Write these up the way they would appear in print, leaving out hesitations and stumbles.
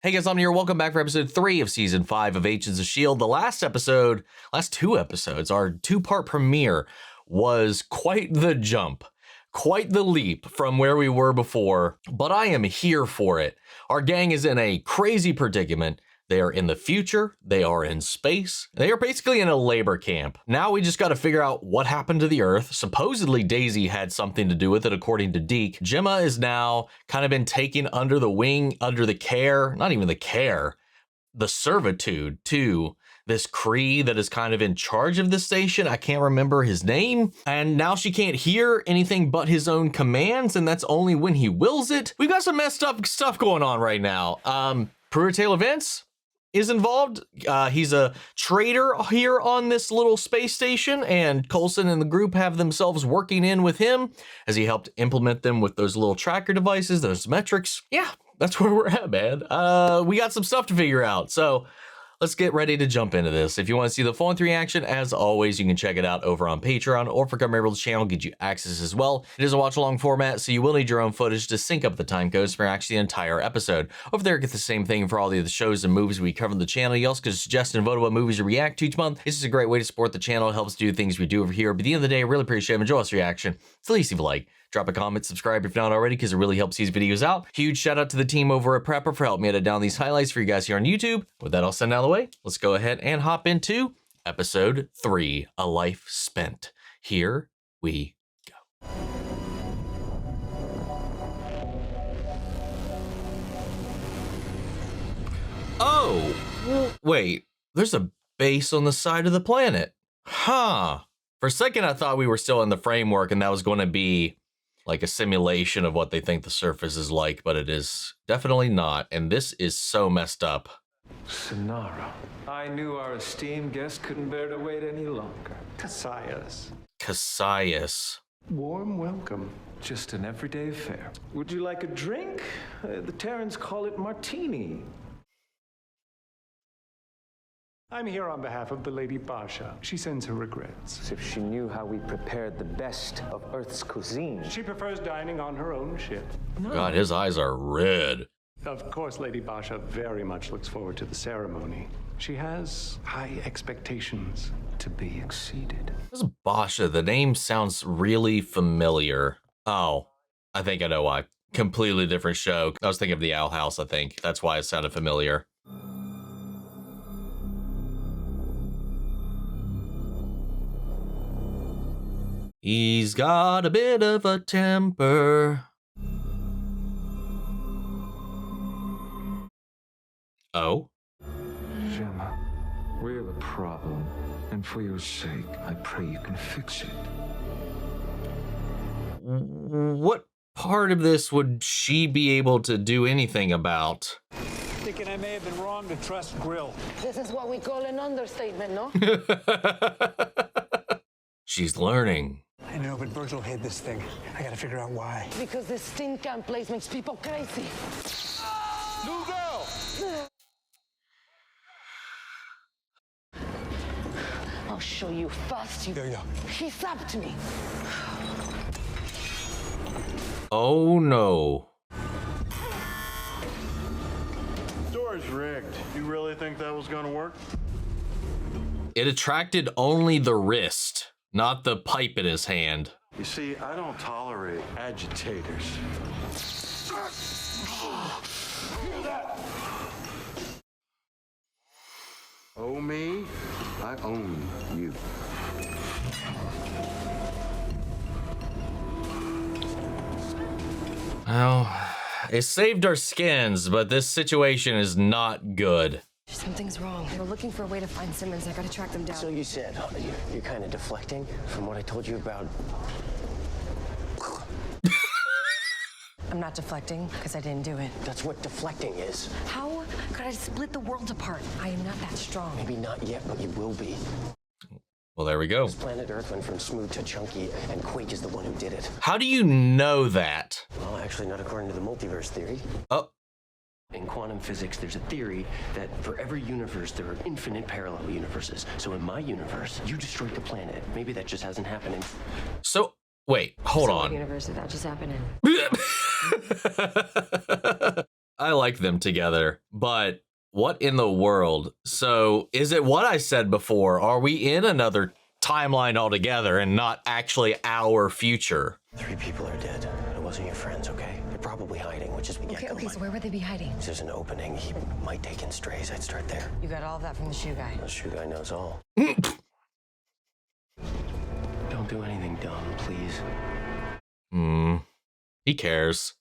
Hey guys, I'm here. Welcome back for episode 3 of season 5 of Agents of S.H.I.E.L.D. The last two episodes, our two-part premiere was quite the jump, quite the leap from where we were before, but I am here for it. Our gang is in a crazy predicament. They are in the future, they are in space, they are basically in a labor camp. Now we just gotta figure out what happened to the Earth. Supposedly Daisy had something to do with it according to Deke. Jemma is now kind of been taken under the wing, under the care, not even the care, the servitude to this Cree that is kind of in charge of the station. I can't remember his name. And now she can't hear anything but his own commands, and that's only when he wills it. We've got some messed up stuff going on right now. Prairie Tail Events is involved. He's a trader here on this little space station, and Coulson and the group have themselves working in with him as he helped implement them with those little tracker devices, those metrics. Yeah, that's where we're at, man. We got some stuff to figure out, so let's get ready to jump into this. If you want to see the full reaction, as always, you can check it out over on Patreon, or for Member to the channel, get you access as well. It is a watch-along format, so you will need your own footage to sync up the time codes for actually the entire episode. Over there, get the same thing for all the other shows and movies we cover on the channel. You also can suggest and vote what movies to react to each month. This is a great way to support the channel. It helps do things we do over here. But at the end of the day, I really appreciate it. Enjoy this reaction. So please leave a like. Drop a comment, subscribe if you're not already, because it really helps these videos out. Huge shout out to the team over at Prepper for helping me edit down these highlights for you guys here on YouTube. With that all sent out of the way, let's go ahead and hop into episode 3, A Life Spent. Here we go. Oh, wait, there's a base on the side of the planet. Huh. For a second, I thought we were still in the framework and that was going to be like a simulation of what they think the surface is like, but it is definitely not, and this is so messed up. Sonara. I knew our esteemed guest couldn't bear to wait any longer. Caesius. Warm welcome. Just an everyday affair. Would you like a drink? The Terrans call it martini. I'm here on behalf of the Lady Basha. She sends her regrets. As if she knew how we prepared the best of Earth's cuisine. She prefers dining on her own ship. God, his eyes are red. Of course, Lady Basha very much looks forward to the ceremony. She has high expectations to be exceeded. This is Basha. The name sounds really familiar. Oh, I think I know why. Completely different show. I was thinking of the Owl House, I think. That's why it sounded familiar. He's got a bit of a temper. Oh? Jemma, we have a problem, and for your sake, I pray you can fix it. What part of this would she be able to do anything about? Thinking I may have been wrong to trust Grill. This is what we call an understatement, no? She's learning. I know, but Virgil hid this thing. I gotta figure out why. Because this tin can place makes people crazy. New girl! I'll show you fast, you... Yeah. He zapped me. Oh no. Door's rigged. You really think that was gonna work? It attracted only the wrist, not the pipe in his hand. You see, I don't tolerate agitators. Oh me, I own you. Well, it saved our skins, but this situation is not good. Something's wrong. We're looking for a way to find Simmons. I gotta track them down. So you said you're kind of deflecting from what I told you about. I'm not deflecting because I didn't do it. That's what deflecting is. How could I split the world apart? I am not that strong. Maybe not yet, but you will be. Well, there we go. This planet Earth went from smooth to chunky, and Quake is the one who did it. How do you know that? Well, actually, not according to the multiverse theory. Oh. In quantum physics, there's a theory that for every universe, there are infinite parallel universes. So in my universe, you destroyed the planet. Maybe that just hasn't happened. So, wait, hold on. What universe did that just happen in? I like them together, but what in the world? So is it what I said before? Are we in another timeline altogether and not actually our future? 3 people are dead. It wasn't your friends, okay? They're probably hiding, which is we can't Okay, so where would they be hiding? There's an opening. He might take in strays. I'd start there. You got all of that from the shoe guy. The shoe guy knows all. Don't do anything dumb, please. He cares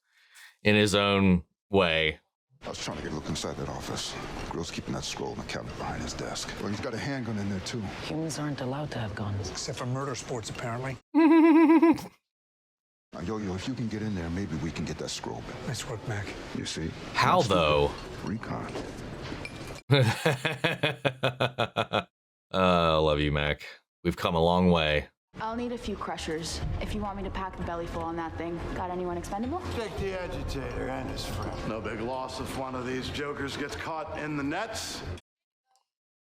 in his own way. I was trying to get a look inside that office. Grill's keeping that scroll in the cabinet behind his desk. Well, he's got a handgun in there, too. Humans aren't allowed to have guns. Except for murder sports, apparently. Now, Yo-Yo, if you can get in there, maybe we can get that scroll back. Nice work, Mack. You see? How, though? Recon. Love you, Mac. We've come a long way. I'll need a few crushers if you want me to pack the belly full on that thing. Got anyone expendable? Take the agitator and his friend. No big loss if one of these jokers gets caught in the nets.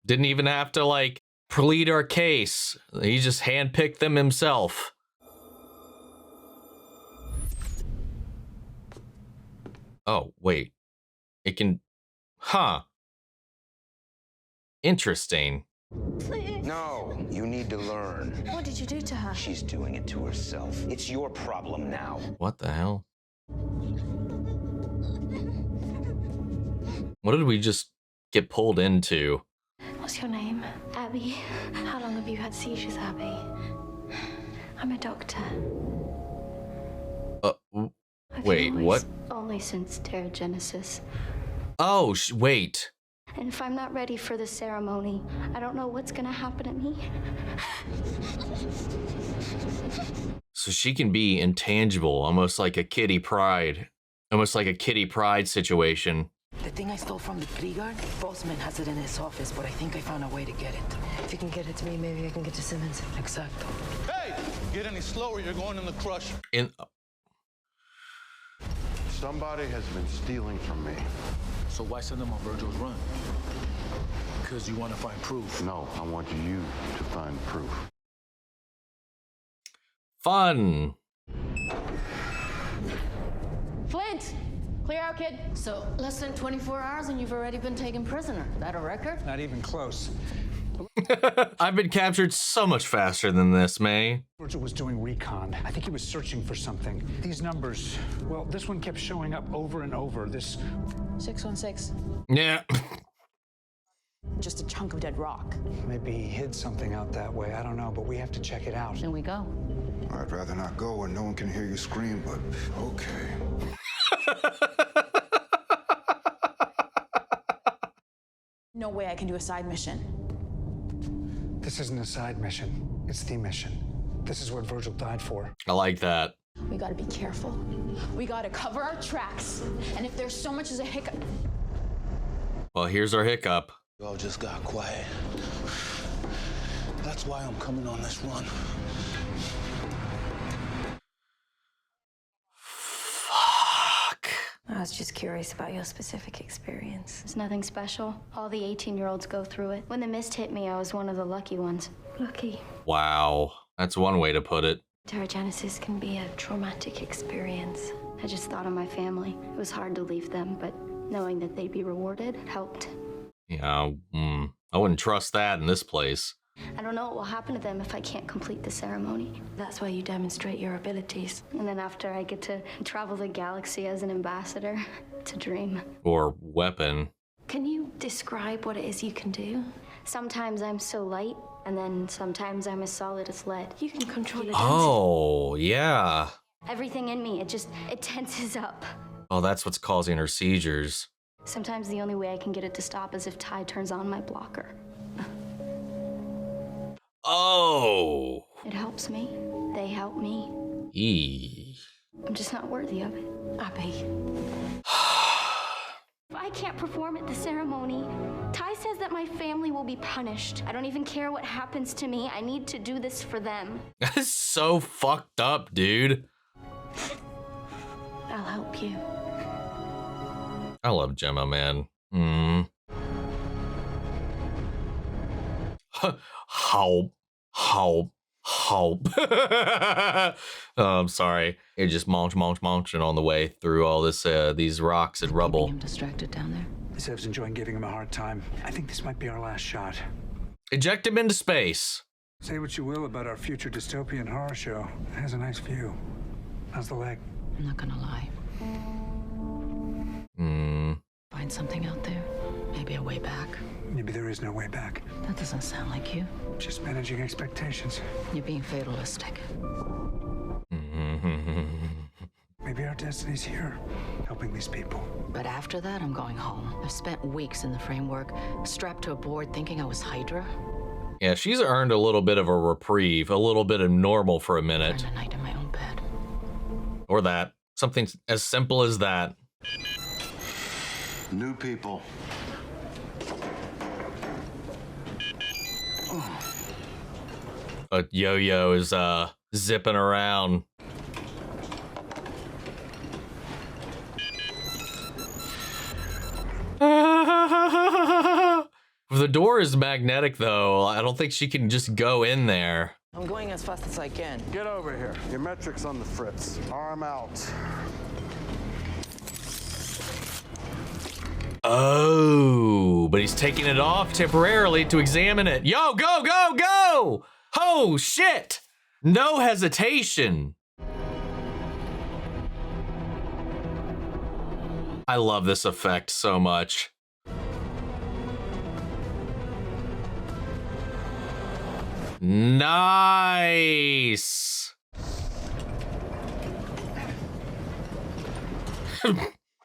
Didn't even have to, like, plead our case. He just handpicked them himself. Oh, wait. It can... Huh. Interesting. No, you need to learn. What did you do to her? She's doing it to herself. It's your problem now. What the hell? What did we just get pulled into? What's your name? Abby. How long have you had seizures, Abby? I'm a doctor. Wait, what? Only since stereogenesis. Oh, wait. And if I'm not ready for the ceremony, I don't know what's gonna happen to me. So she can be intangible, almost like a Kitty Pryde. Almost like a Kitty Pryde situation. The thing I stole from the bodyguard, Bossman has it in his office, but I think I found a way to get it. If you can get it to me, maybe I can get to Simmons. Exacto. Hey! Get any slower, you're going in the crush. Somebody has been stealing from me. So why send them on Virgil's run? Because you want to find proof. No, I want you to find proof. Fun. Flint! Clear out, kid. So, less than 24 hours and you've already been taken prisoner. That a record? Not even close. I've been captured so much faster than this, May. Virgil was doing recon. I think he was searching for something. These numbers, well, this one kept showing up over and over. This 616. Yeah. Just a chunk of dead rock. maybe he hid something out that way. I don't know, but we have to check it out. Then we go. I'd rather not go where no one can hear you scream, but okay. No way I can do a side mission. This isn't a side mission. It's the mission. This is what Virgil died for. I like that. We gotta be careful. We gotta cover our tracks. And if there's so much as a hiccup... Well, here's our hiccup. Y'all just got quiet. That's why I'm coming on this run. Fuck. I was just curious about your specific experience. It's nothing special. All the 18-year-olds go through it. When the mist hit me, I was one of the lucky ones. Lucky. Wow. That's one way to put it. Pterogenesis can be a traumatic experience. I just thought of my family. It was hard to leave them, but knowing that they'd be rewarded helped. Yeah, I wouldn't trust that in this place. I don't know what will happen to them if I can't complete the ceremony. That's why you demonstrate your abilities. And then after I get to travel the galaxy as an ambassador. It's a dream. Or weapon. Can you describe what it is you can do? Sometimes I'm so light, and then sometimes I'm as solid as lead. You can control the density. Oh, yeah. Everything in me, it tenses up. Oh, that's what's causing her seizures. Sometimes the only way I can get it to stop is if Ty turns on my blocker. Oh. It helps me. They help me. Eee. I'm just not worthy of it. Abby. If I can't perform at the ceremony, Ty says that my family will be punished. I don't even care what happens to me. I need to do this for them. That is so fucked up, dude. I'll help you. I love Jemma, man. How Hope. Oh, I'm sorry. You're just munching on the way through all this, these rocks and rubble. Keeping him distracted down there. Zev's enjoying giving him a hard time. I think this might be our last shot. Eject him into space. Say what you will about our future dystopian horror show. It has a nice view. How's the leg? I'm not gonna lie. Find something out there. Maybe a way back. Maybe there is no way back. That doesn't sound like you. Just managing expectations. You're being fatalistic. Maybe our destiny's here, helping these people. But after that, I'm going home. I've spent weeks in the framework, strapped to a board thinking I was Hydra. Yeah, she's earned a little bit of a reprieve, a little bit of normal for a minute. Spend a night in my own bed. Or that. Something as simple as that. New people. A yo-yo is zipping around. If the door is magnetic, though, I don't think she can just go in there. I'm going as fast as I can. Get over here. Your metrics on the fritz. Arm out. Oh, but he's taking it off temporarily to examine it. Yo, go, go, go! Oh, shit! No hesitation. I love this effect so much. Nice.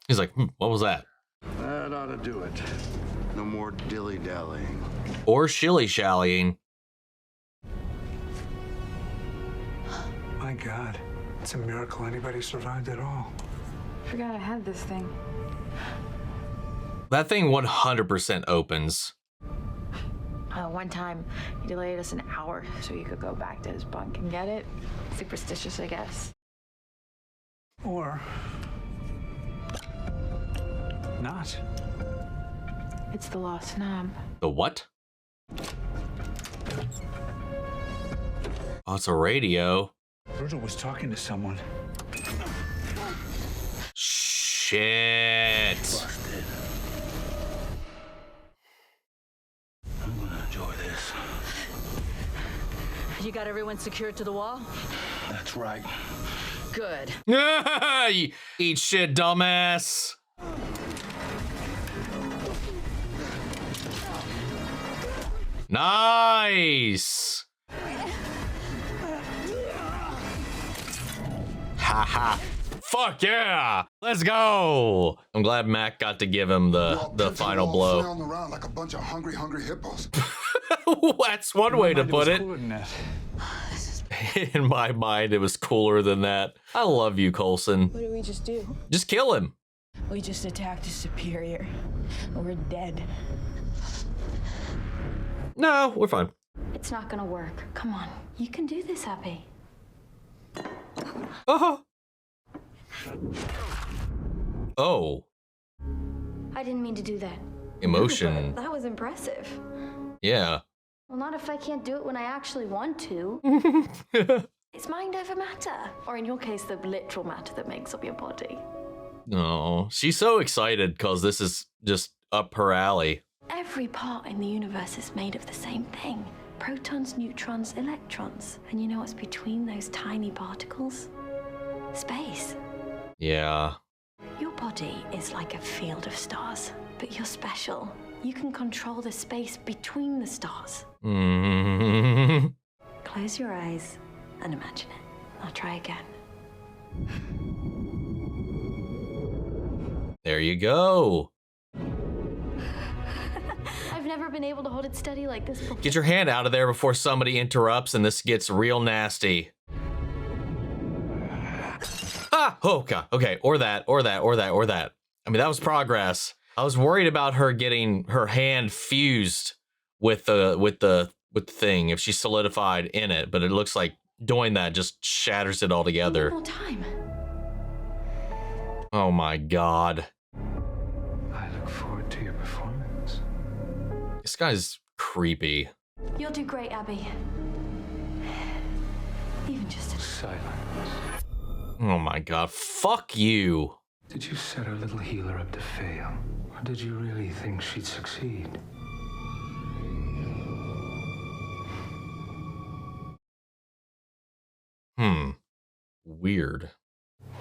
He's like, what was that? That ought to do it. No more dilly-dallying. Or shilly-shallying. My God, it's a miracle anybody survived at all. Forgot I had this thing. That thing 100% opens. One time, he delayed us an hour so he could go back to his bunk and get it. Superstitious, I guess. Or not. It's the lost knob. The what? Oh, it's a radio. Virgil was talking to someone. Shit. Busted. I'm gonna enjoy this. You got everyone secured to the wall? That's right. Good. Eat shit, dumbass. Nice. Haha. Fuck yeah. Let's go. I'm glad Mack got to give him the final blow. Flailing around like a bunch of hungry hippos. That's one way to put it. Cooler than that. In my mind, it was cooler than that. I love you, Coulson. What did we just do? Just kill him. We just attacked a superior. We're dead. No, we're fine. It's not gonna work. Come on. You can do this, Abby. Uh-huh. Oh. I didn't mean to do that. Emotion. That was impressive. Yeah. Well, not if I can't do it when I actually want to. It's mind over matter. Or in your case, the literal matter that makes up your body. No, she's so excited because this is just up her alley. Every part in the universe is made of the same thing. Protons, neutrons, electrons. And you know what's between those tiny particles? Space. Yeah. Your body is like a field of stars, but you're special. You can control the space between the stars. Mm-hmm. Close your eyes and imagine it. I'll try again. There you go. I've never been able to hold it steady like this before. Get your hand out of there before somebody interrupts and this gets real nasty. Ah! Oh, God. Okay. Or that. I mean, that was progress. I was worried about her getting her hand fused with the thing if she solidified in it, but it looks like doing that just shatters it all together. One more time. Oh my God. I look forward to your performance. This guy's creepy. You'll do great, Abby. silence. Oh my god, fuck you. Did you set our little healer up to fail? Or did you really think she'd succeed? Weird.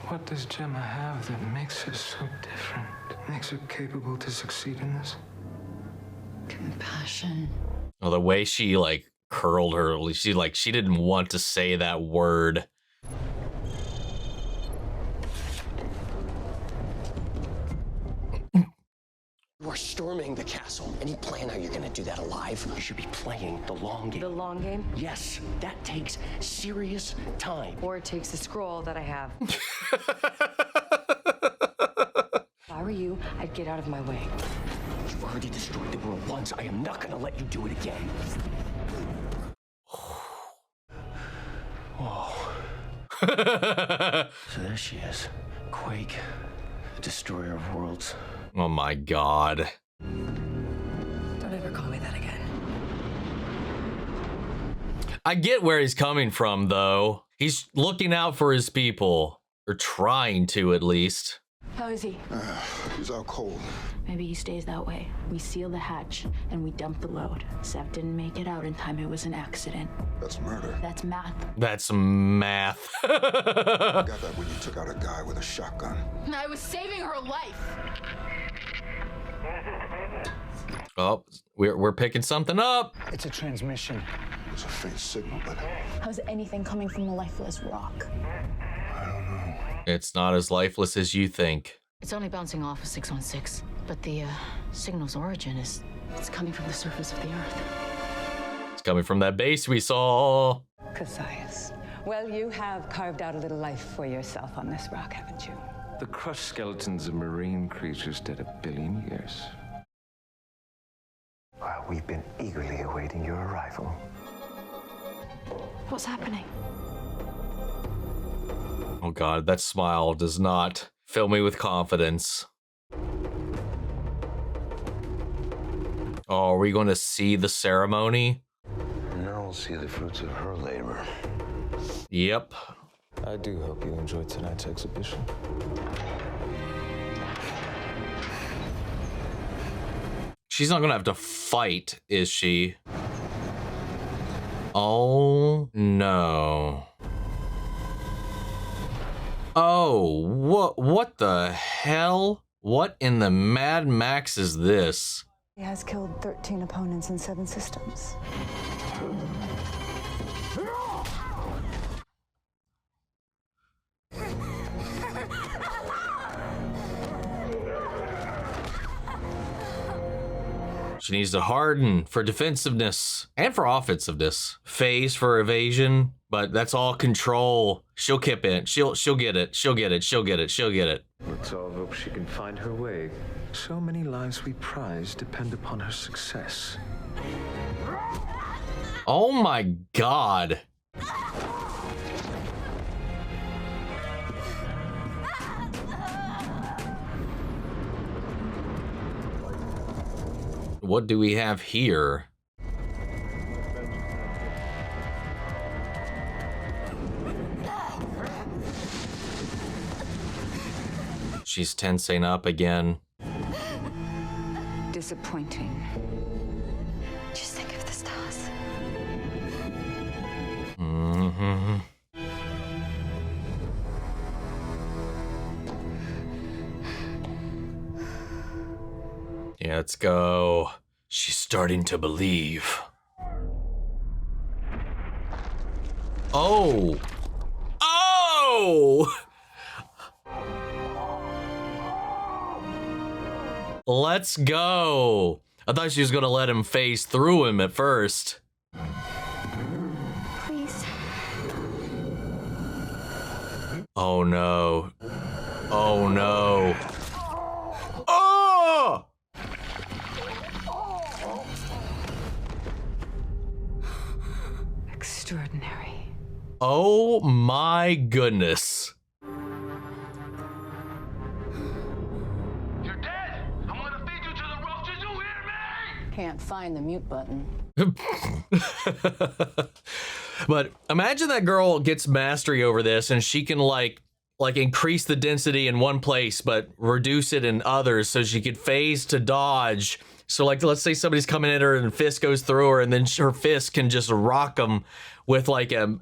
What does Jemma have that makes her so different? Makes her capable to succeed in this? Compassion. Oh, the way she like curled her, she didn't want to say that word. We're storming the castle. Any plan how you're gonna do that alive? You should be playing the long game. The long game? Yes, that takes serious time. Or it takes the scroll that I have. If I were you, I'd get out of my way. You've already destroyed the world once. I am not gonna let you do it again. Whoa. So there she is. Quake, the destroyer of worlds. Oh my god. Don't ever call me that again. I get where he's coming from, though. He's looking out for his people. Or trying to, at least. How is he? He's out cold. Maybe he stays that way. We seal the hatch and we dump the load. Sev didn't make it out in time. It was an accident. That's murder. That's math. That's math. You got that when you took out a guy with a shotgun. I was saving her life. Oh, we're picking something up. It's a transmission. It's a faint signal, but How's anything coming from a lifeless rock? I don't know. It's not as lifeless as you think. It's only bouncing off of 616, but the signal's origin it's coming from the surface of the Earth. It's coming from that base we saw. Caesius. Well, you have carved out a little life for yourself on this rock, haven't you? The crushed skeletons of marine creatures dead 1 billion years. Well, we've been eagerly awaiting your arrival. What's happening? Oh god, that smile does not fill me with confidence. Oh, are we going to see the ceremony? Now we'll see the fruits of her labor. Yep. I do hope you enjoyed tonight's exhibition. She's not gonna have to fight, is she? Oh no. Oh, what the hell? What in the Mad Max is this? He has killed 13 opponents in 7 systems. She needs to harden for defensiveness and for offensiveness. Phase for evasion, but that's all control. She'll kip it. She'll get it. She'll get it. She'll get it. She'll get it. Let's all hope she can find her way. So many lives we prize depend upon her success. Oh my god. What do we have here? She's tensing up again. Disappointing. Just think of the stars. Mm-hmm. Yeah, let's go. She's starting to believe. Oh! Oh! Let's go. I thought she was gonna let him phase through him at first. Please. Oh no. Oh no. Oh! Extraordinary. Oh my goodness. Can't find the mute button. But imagine that girl gets mastery over this and she can like increase the density in one place but reduce it in others, so she could phase to dodge. So like, let's say somebody's coming at her and fist goes through her, and then her fist can just rock them with like a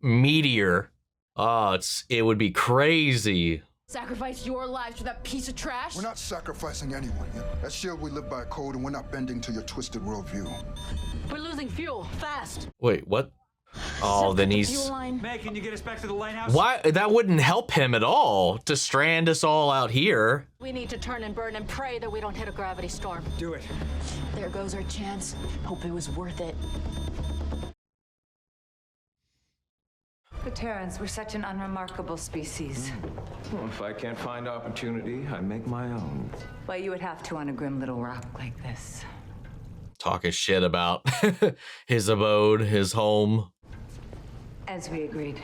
meteor. Oh, it would be crazy. Sacrifice your lives for that piece of trash? We're not sacrificing anyone. At S.H.I.E.L.D. we live by a code, and we're not bending to your twisted worldview. We're losing fuel, fast. Wait, what? Oh, then he's... Meg, can you get us back to the lighthouse? Why? That wouldn't help him at all to strand us all out here. We need to turn and burn and pray that we don't hit a gravity storm. Do it. There goes our chance. Hope it was worth it. The Terrans were such an unremarkable species. Well, if I can't find opportunity, I make my own. Well, you would have to on a grim little rock like this. Talking shit about his abode, his home. As we agreed.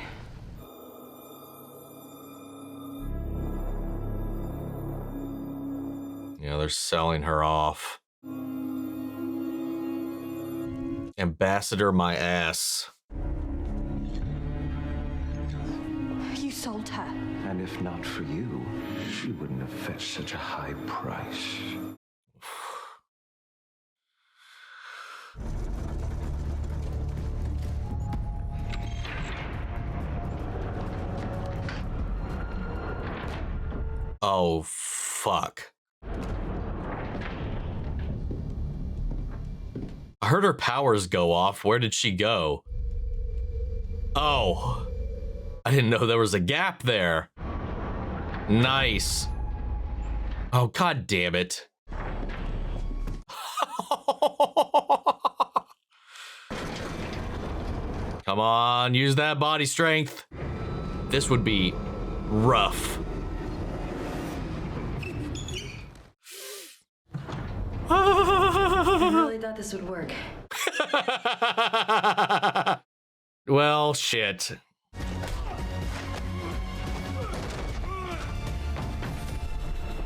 Yeah, they're selling her off. Ambassador my ass. You sold her. And if not for you, she wouldn't have fetched such a high price. Oh, fuck. I heard her powers go off. Where did she go? Oh. I didn't know there was a gap there. Nice. Oh, god damn it. Come on, use that body strength. This would be rough. I really thought this would work. Well, shit.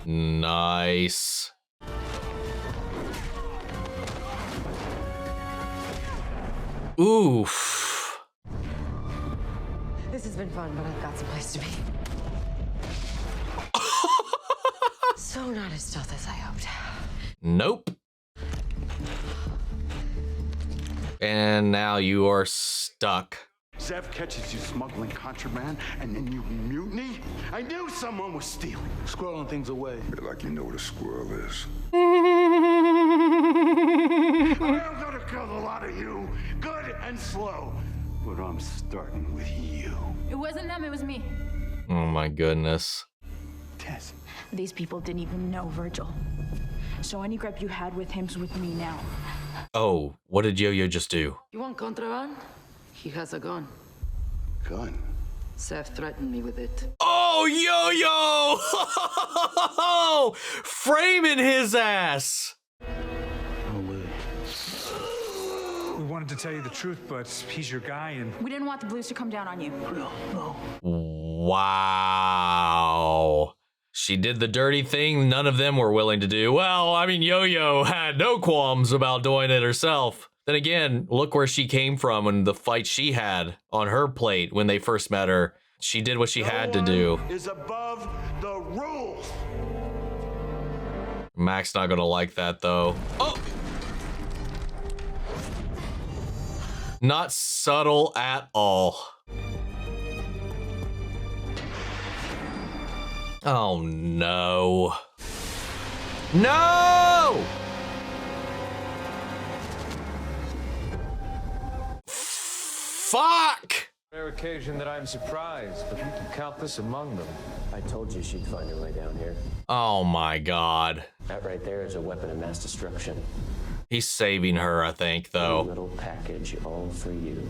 Nice. Oof. This has been fun, but I've got someplace to be. So not as stealth as I hoped. Nope. And now you are stuck. Zev catches you smuggling contraband, and then you mutiny? I knew someone was stealing. Squirreling things away. You're like you know what a squirrel is. I'm gonna kill a lot of you, good and slow. But I'm starting with you. It wasn't them, it was me. Oh my goodness. Tess. These people didn't even know Virgil. So any grip you had with him's with me now. Oh, what did Yo-Yo just do? You want contraband? He has a gun. Gun? Seth threatened me with it. Oh, Yo-Yo! Framing his ass! We wanted to tell you the truth, but he's your guy, and We didn't want the Blues to come down on you. no. Wow. She did the dirty thing none of them were willing to do. Well, I mean, Yo-Yo had no qualms about doing it herself. Then again, look where she came from and the fight she had on her plate when they first met her. She did what she had to do. Is above the rules. Mack's not gonna like that though. Oh! Not subtle at all. Oh no. No! Fuck! Rare occasion that I'm surprised, but you can count this among them. I told you she'd find her way down here. Oh my god. That right there is a weapon of mass destruction. He's saving her, I think, though. A little package all for you.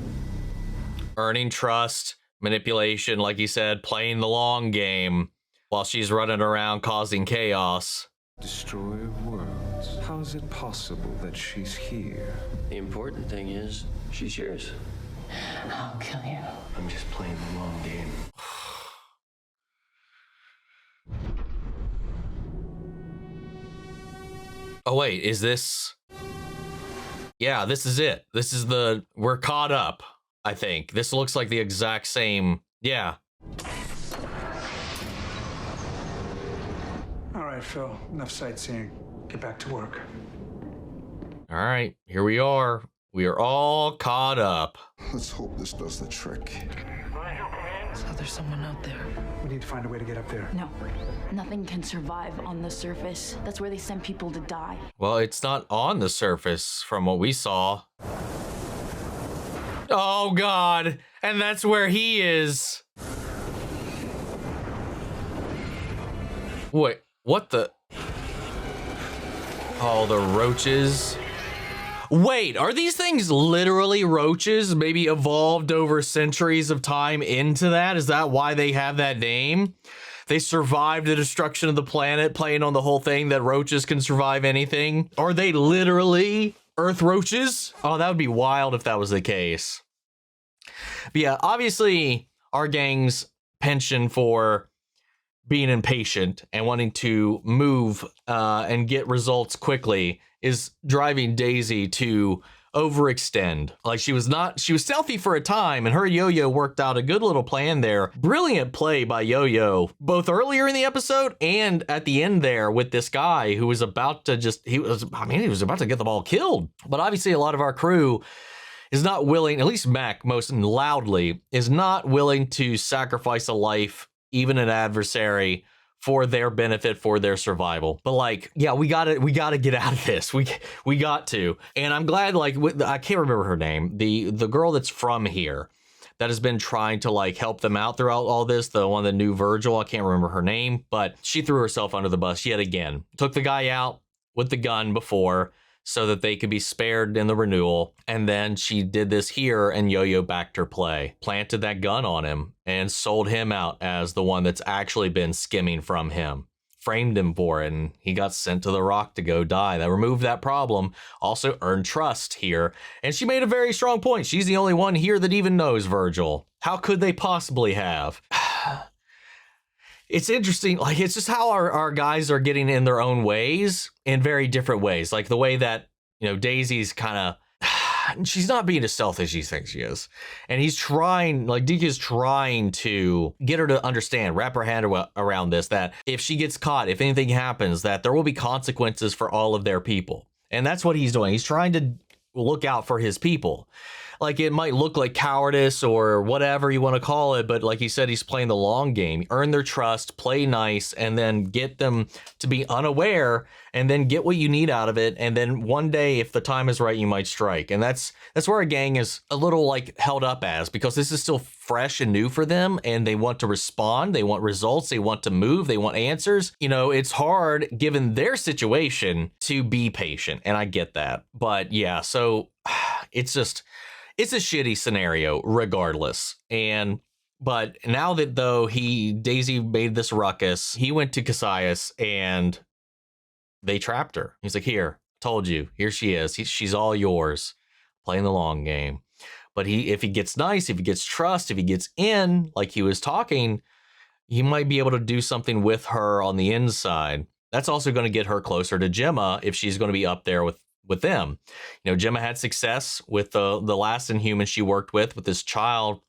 Earning trust, manipulation, like he said, playing the long game while she's running around causing chaos. Destroyer of worlds. How is it possible that she's here? The important thing is, she's yours. I'll kill you. I'm just playing the long game. Oh wait, is this... Yeah, this is it. This is the... We're caught up. I think. This looks like the exact same. Yeah. All right, Phil. Enough sightseeing. Get back to work. All right, here we are. We are all caught up. Let's hope this does the trick. So there's someone out there. We need to find a way to get up there. No, nothing can survive on the surface. That's where they send people to die. Well, it's not on the surface from what we saw. Oh, God. And that's where he is. Wait, what the? Oh, the roaches. Wait, are these things literally roaches? Maybe evolved over centuries of time into that? Is that why they have that name? They survived the destruction of the planet, playing on the whole thing that roaches can survive anything. Are they literally Earth roaches? Oh, that would be wild if that was the case. But yeah, obviously our gang's penchant for being impatient and wanting to move and get results quickly is driving Daisy to overextend. Like she was stealthy for a time, and her Yo-Yo worked out a good little plan there. Brilliant play by Yo-Yo, both earlier in the episode and at the end there with this guy who was about to he was about to get them all killed. But obviously a lot of our crew is not willing, at least Mack most loudly, is not willing to sacrifice a life, even an adversary, for their benefit, for their survival. But like, yeah, we gotta get out of this. We got to. And I'm glad, like, I can't remember her name. The girl that's from here that has been trying to like help them out throughout all this, the one that knew Virgil, I can't remember her name, but she threw herself under the bus yet again. Took the guy out with the gun before so that they could be spared in the renewal. And then she did this here, and Yo-Yo backed her play. Planted that gun on him and sold him out as the one that's actually been skimming from him. Framed him for it, and he got sent to the Rock to go die. That removed that problem. Also earned trust here. And she made a very strong point. She's the only one here that even knows Virgil. How could they possibly have? It's interesting, like, it's just how our guys are getting in their own ways, in very different ways. Like the way that, you know, Daisy's kind of, she's not being as stealthy as she thinks she is. And he's trying, like Deke is trying to get her to understand, wrap her hand around this, that if she gets caught, if anything happens, that there will be consequences for all of their people. And that's what he's doing. He's trying to look out for his people. Like, it might look like cowardice or whatever you want to call it, but like he said, he's playing the long game. Earn their trust, play nice, and then get them to be unaware, and then get what you need out of it. And then one day, if the time is right, you might strike. And that's where a gang is a little like held up as, because this is still fresh and new for them, and they want to respond, they want results, they want to move, they want answers. You know, it's hard given their situation to be patient, and I get that. But yeah, so it's a shitty scenario regardless. But now that though Daisy made this ruckus, he went to Cassius and they trapped her. He's like, here, told you, here she is. She's all yours, playing the long game. But if he gets nice, if he gets trust, if he gets in, like he was talking, he might be able to do something with her on the inside. That's also going to get her closer to Jemma if she's going to be up there with them. You know, Jemma had success with the last Inhuman she worked with this child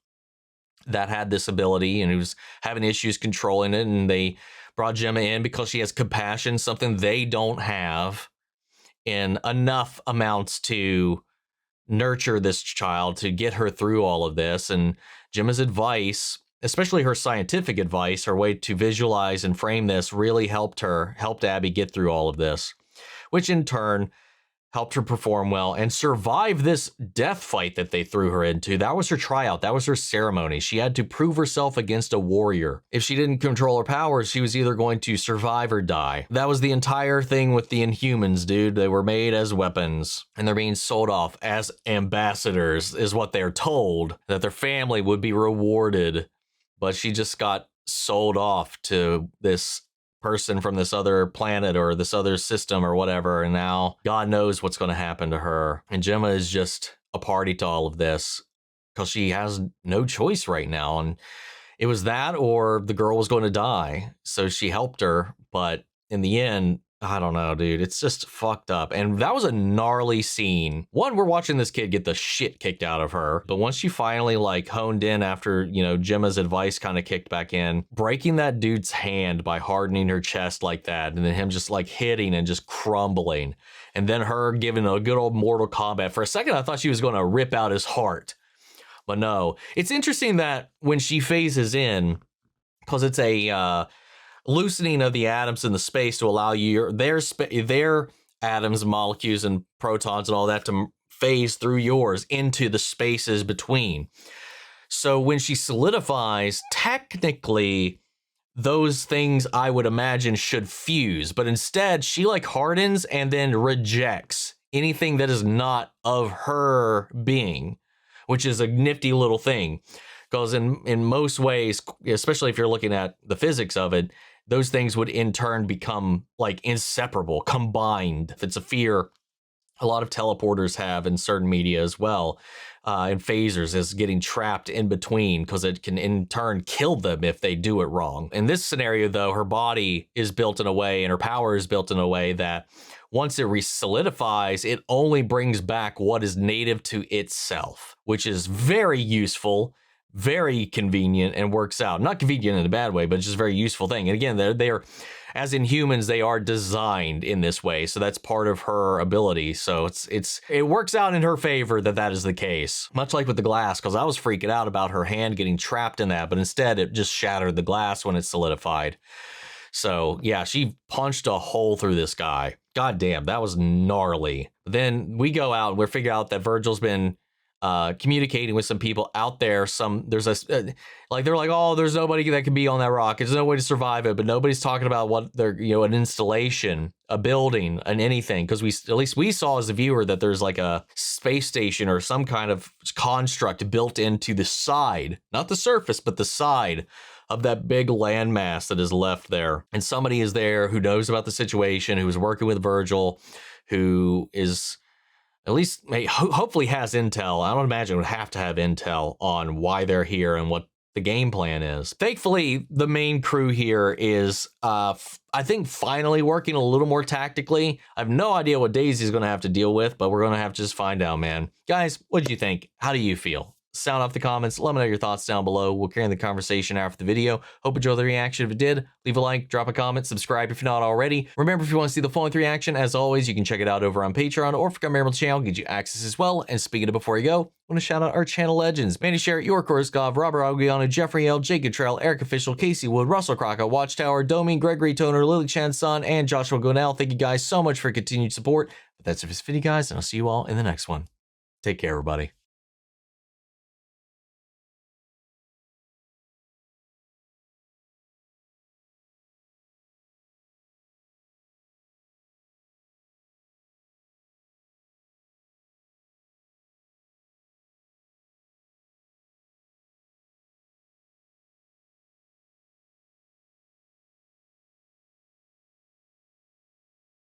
that had this ability and who was having issues controlling it, and they brought Jemma in because she has compassion, something they don't have in enough amounts to nurture this child, to get her through all of this. And Jemma's advice, especially her scientific advice, her way to visualize and frame this, really helped Abby get through all of this, which in turn helped her perform well and survive this death fight that they threw her into. That was her tryout. That was her ceremony. She had to prove herself against a warrior. If she didn't control her powers, she was either going to survive or die. That was the entire thing with the Inhumans, dude. They were made as weapons, and they're being sold off as ambassadors, is what they're told, that their family would be rewarded. But she just got sold off to this person from this other planet or this other system or whatever, and now God knows what's going to happen to her. And Jemma is just a party to all of this because she has no choice right now, and it was that or the girl was going to die. So she helped her, but in the end I don't know, dude. It's just fucked up. And that was a gnarly scene. One, we're watching this kid get the shit kicked out of her. But once she finally like honed in after, you know, Jemma's advice kind of kicked back in, breaking that dude's hand by hardening her chest like that, and then him just like hitting and just crumbling. And then her giving a good old Mortal Kombat. For a second, I thought she was going to rip out his heart. But no. It's interesting that when she phases in, because it's a loosening of the atoms in the space to allow their atoms, molecules, and protons and all that to phase through yours into the spaces between. So when she solidifies, technically those things I would imagine should fuse, but instead she like hardens and then rejects anything that is not of her being, which is a nifty little thing. Because in most ways, especially if you're looking at the physics of it, those things would in turn become like inseparable, combined. If it's a fear a lot of teleporters have in certain media as well, and phasers is getting trapped in between because it can in turn kill them if they do it wrong. In this scenario, though, her body is built in a way and her power is built in a way that once it solidifies, it only brings back what is native to itself, which is very useful, very convenient, and works out. Not convenient in a bad way, but just a very useful thing. And again, they're as in humans, they are designed in this way. So that's part of her ability. So it works out in her favor that is the case. Much like with the glass, because I was freaking out about her hand getting trapped in that, but instead it just shattered the glass when it solidified. So yeah, she punched a hole through this guy. God damn, that was gnarly. Then we go out and we figure out that Virgil's been communicating with some people out there. They're like, oh, there's nobody that can be on that rock. There's no way to survive it. But nobody's talking about what they're, an installation, a building, and anything. Because at least we saw as a viewer that there's like a space station or some kind of construct built into the side, not the surface, but the side of that big landmass that is left there. And somebody is there who knows about the situation, who is working with Virgil, who is at least hopefully has intel. I don't imagine it would have to have intel on why they're here and what the game plan is. Thankfully, the main crew here is, I think, finally working a little more tactically. I have no idea what Daisy's going to have to deal with, but we're going to have to just find out, man. Guys, what did you think? How do you feel? Sound off the comments. Let me know your thoughts down below. We'll carry on the conversation after the video. Hope you enjoyed the reaction. If it did, leave a like, drop a comment, subscribe if you're not already. Remember, if you want to see the full-length reaction, as always, you can check it out over on Patreon, or if you become a member of the channel, get you access as well. And speaking of before you go, I want to shout out our channel legends: Mandy Sherritt, York Korskov, Robert Aguiano, Jeffrey L, Jake Cottrell, Eric Official, Casey Wood, Russell Crocker, Watchtower, Domi, Gregory Toner, Lily Chan's son, and Joshua Gonell. Thank you guys so much for continued support. But that's it for this video, guys, and I'll see you all in the next one. Take care, everybody.